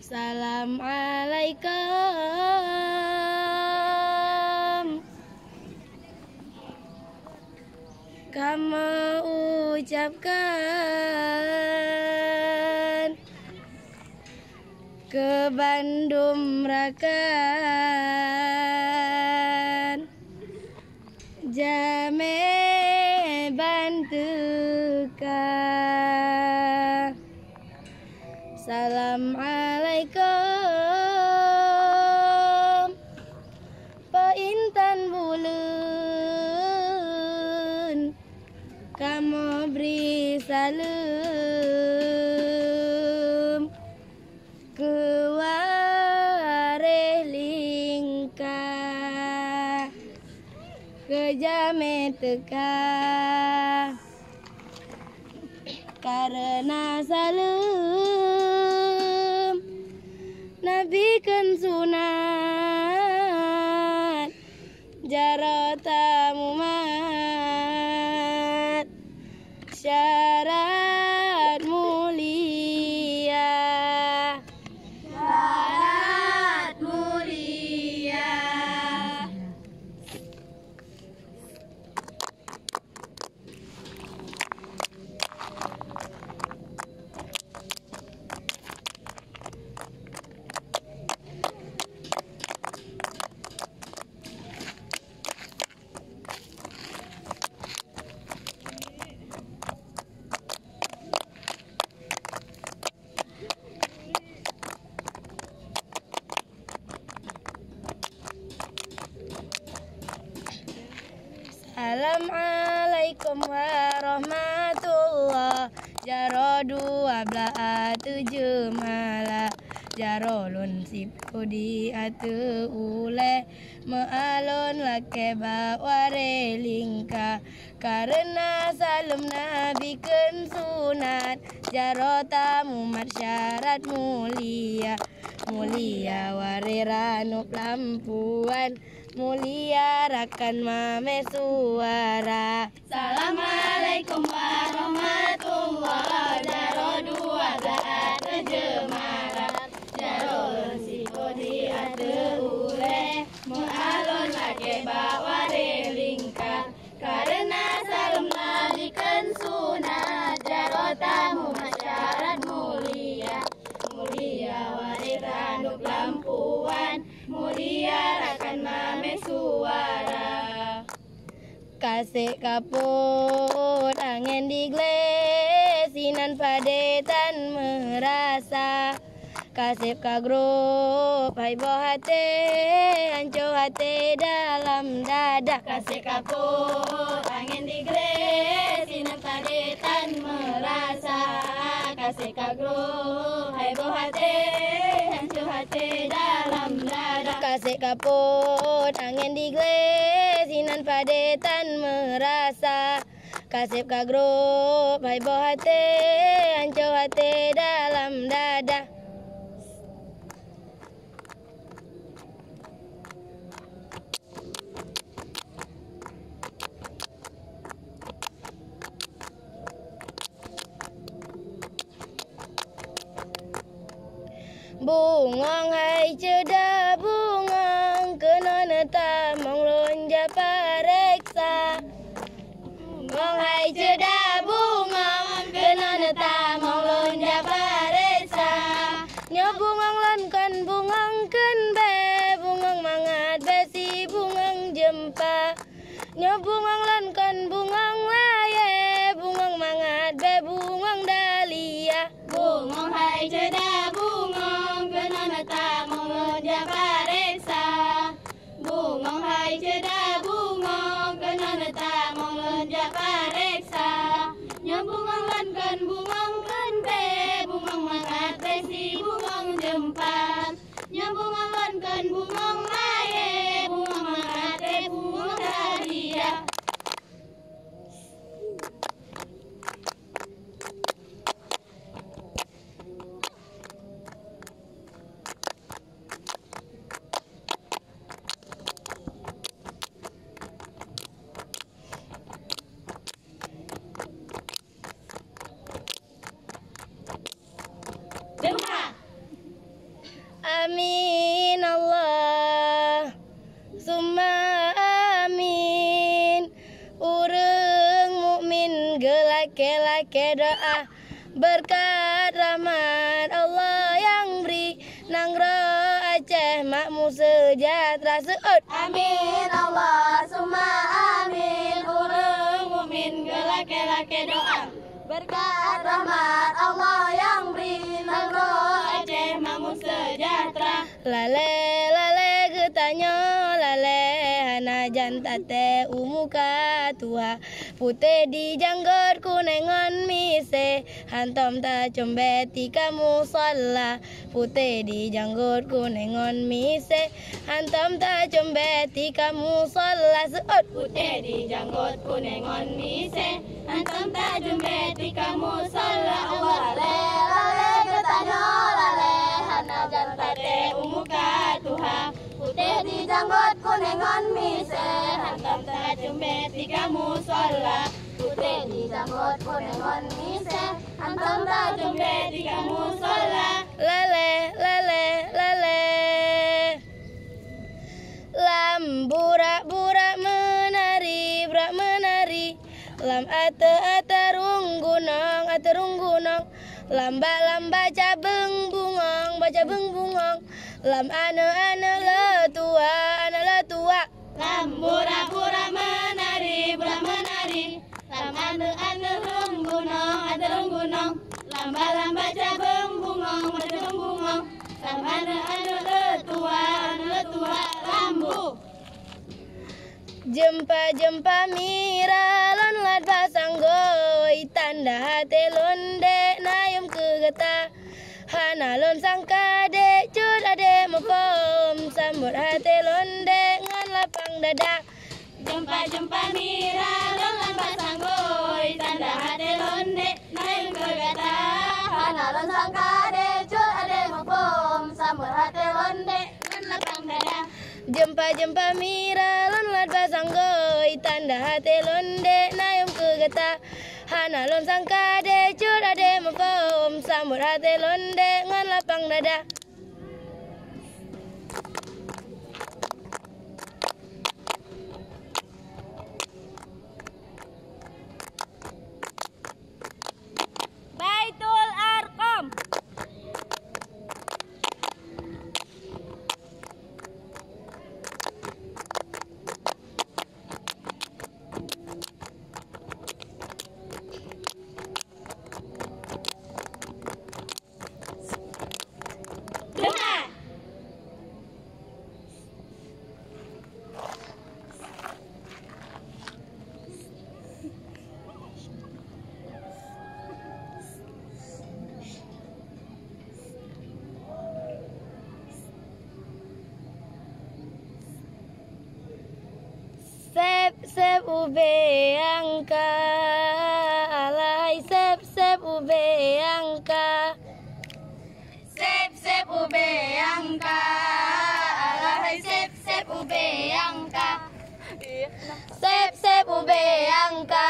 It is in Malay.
Salam alaikum. Kamu ucapkan ke Bandung rakan jame bantukan. Salam alaikum Intan bulan, kamu beri salam ke wareh lingkah ke jame teka karena salam Nabi kan sunat jarata mumat syarat mulia, syarat mulia. Assalamualaikum warahmatullah. Jaro 12 malah jaro lun sipu di atu ule maalon lake baware lingka karena salam Nabi ken sunat jaro tamu marsyarat mulia mulia wariranu lampuan mulia rakan mame suara. Assalamualaikum warahmatullah. Jaro 12 malam jaro sipo di ate ule mualon lage bawa relingka karena salam Nabi kan sunat jaro tamu masyarakat mulia mulia wariranu lampuan mulia rakan mame suara. Kasih kaput angin diglesinan padetan merasa kasih kagrup hai bohate anco hate dalam dada. Kasih kaput angin diglesinan padetan merasa kasih kagrup hai bohate anco hate dalam dada. Kasih kaput angin diglesinan padetan merasa kasih kagrup hai bohate anco hate dalam dada. Bungong hai ceda bungong kena neta monglonja pareksa. Bungong hai ceda bungong kena neta monglonja pareksa. Nyo bungong lon kon bungong ken be bungong mangat besi bungong jempa. Nyo bungong lon kon bungong laye bungong mangat be bungong dalia. Bungong hai ceda bungong kena neta monglonja pareksa. Bungong hai ceda bungong kena neta monglonja pareksa. Nyo bungong lan kan bungong kan be bungong mangat besi bungong jempat. Nyo bungong lan kan bungong laye bungong mangat be bungong dalia. amin Allah summa amin. Urang mukmin gelake-lake doa berkat rahmat Allah yang beri nangro Aceh makmur sejahtera seut. Amin Allah summa amin. Urang mukmin gelake-lake doa berkat rahmat Allah yang beri nangro Aceh makmur sejahtera. Lale lale getanya lale hana jantate umuka tua putih di janggut kunengon mise hantom ta combeti kamu salah putih di janggut kunengon mise hantom ta combeti kamu salah seut. Putih di janggut kunengon mise hantom ta combeti kamu salah. Allah lale getanya lale hana jantate umuka tuha putih di janggut kunengon mise hantam ta combeti kamu salah. Putih di janggut kunengon mise hantam ta combeti kamu salah. Lale lale lale lam burak-burak menari burak menari lam ate-ate rung gunong lamba-lamba cabeng bungong lam ane le tua Lam pura-pura menari, lam ane rung gunong, lamba-lamba cabeng bungong, lam ane letua, lambu. Jempa mira lon lat basanggoy tanda hati londe nayum kegeta hana lon sangka de cut ade mepom sambut hati londe ngan lapang dada. Jempa mira lon pasanggoy tanda hati londe nayum kegeta hana lon sangka de cut ade mepom sambut hati londe ngan lapang dada. Jempa mira lon lat basanggoy tanda hati londe nayum kegeta hana lon sangka de cut ade mepom sambut hati londe ngan lapang dada. Baitul Arqam. Doa. Sep ube angka alai sep ube angka Sep ube angka alahai sep ube angka sep ube angka